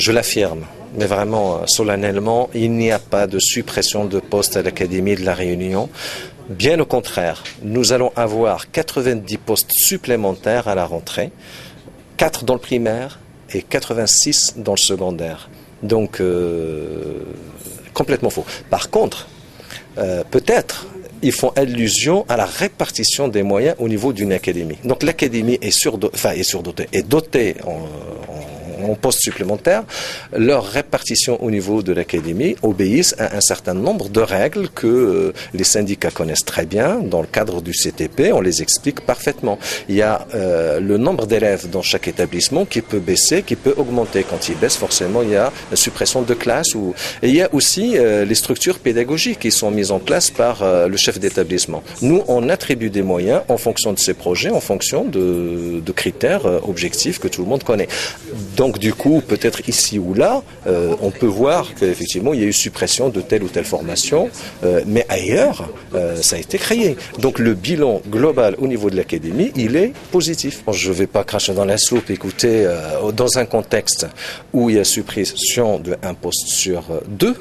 je l'affirme, mais vraiment solennellement, il n'y a pas de suppression de postes à l'Académie de la Réunion. Bien au contraire, nous allons avoir 90 postes supplémentaires à la rentrée, 4 dans le primaire et 86 dans le secondaire. Donc, complètement faux. Par contre, peut-être, ils font allusion à la répartition des moyens au niveau d'une académie. Donc l'académie est dotée en postes supplémentaires. Leur répartition au niveau de l'académie obéissent à un certain nombre de règles que les syndicats connaissent très bien. Dans le cadre du CTP, on les explique parfaitement. Il y a le nombre d'élèves dans chaque établissement qui peut baisser, qui peut augmenter. Quand il baisse, forcément, il y a la suppression de classes. Et il y a aussi les structures pédagogiques qui sont mises en place par le chef d'établissement. Nous, on attribue des moyens en fonction de ces projets, en fonction de critères objectifs que tout le monde connaît. Donc, du coup, peut-être ici ou là, on peut voir qu'effectivement, il y a eu suppression de telle ou telle formation, mais ailleurs, ça a été créé. Donc, le bilan global au niveau de l'académie, il est positif. Je ne vais pas cracher dans la soupe. Écoutez, dans un contexte où il y a suppression d'un poste sur 2,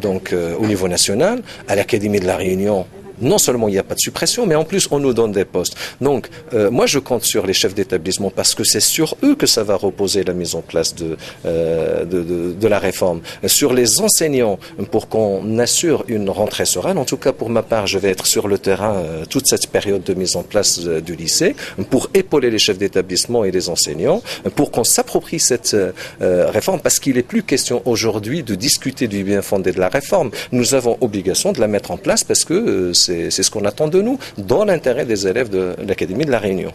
donc au niveau national, à l'Académie de la Réunion, non seulement il n'y a pas de suppression, mais en plus on nous donne des postes. Donc moi je compte sur les chefs d'établissement parce que c'est sur eux que ça va reposer la mise en place de la réforme. Sur les enseignants pour qu'on assure une rentrée sereine. En tout cas pour ma part je vais être sur le terrain toute cette période de mise en place du lycée pour épauler les chefs d'établissement et les enseignants pour qu'on s'approprie cette réforme parce qu'il n'est plus question aujourd'hui de discuter du bien fondé de la réforme. Nous avons obligation de la mettre en place parce que c'est ce qu'on attend de nous, dans l'intérêt des élèves de l'Académie de la Réunion.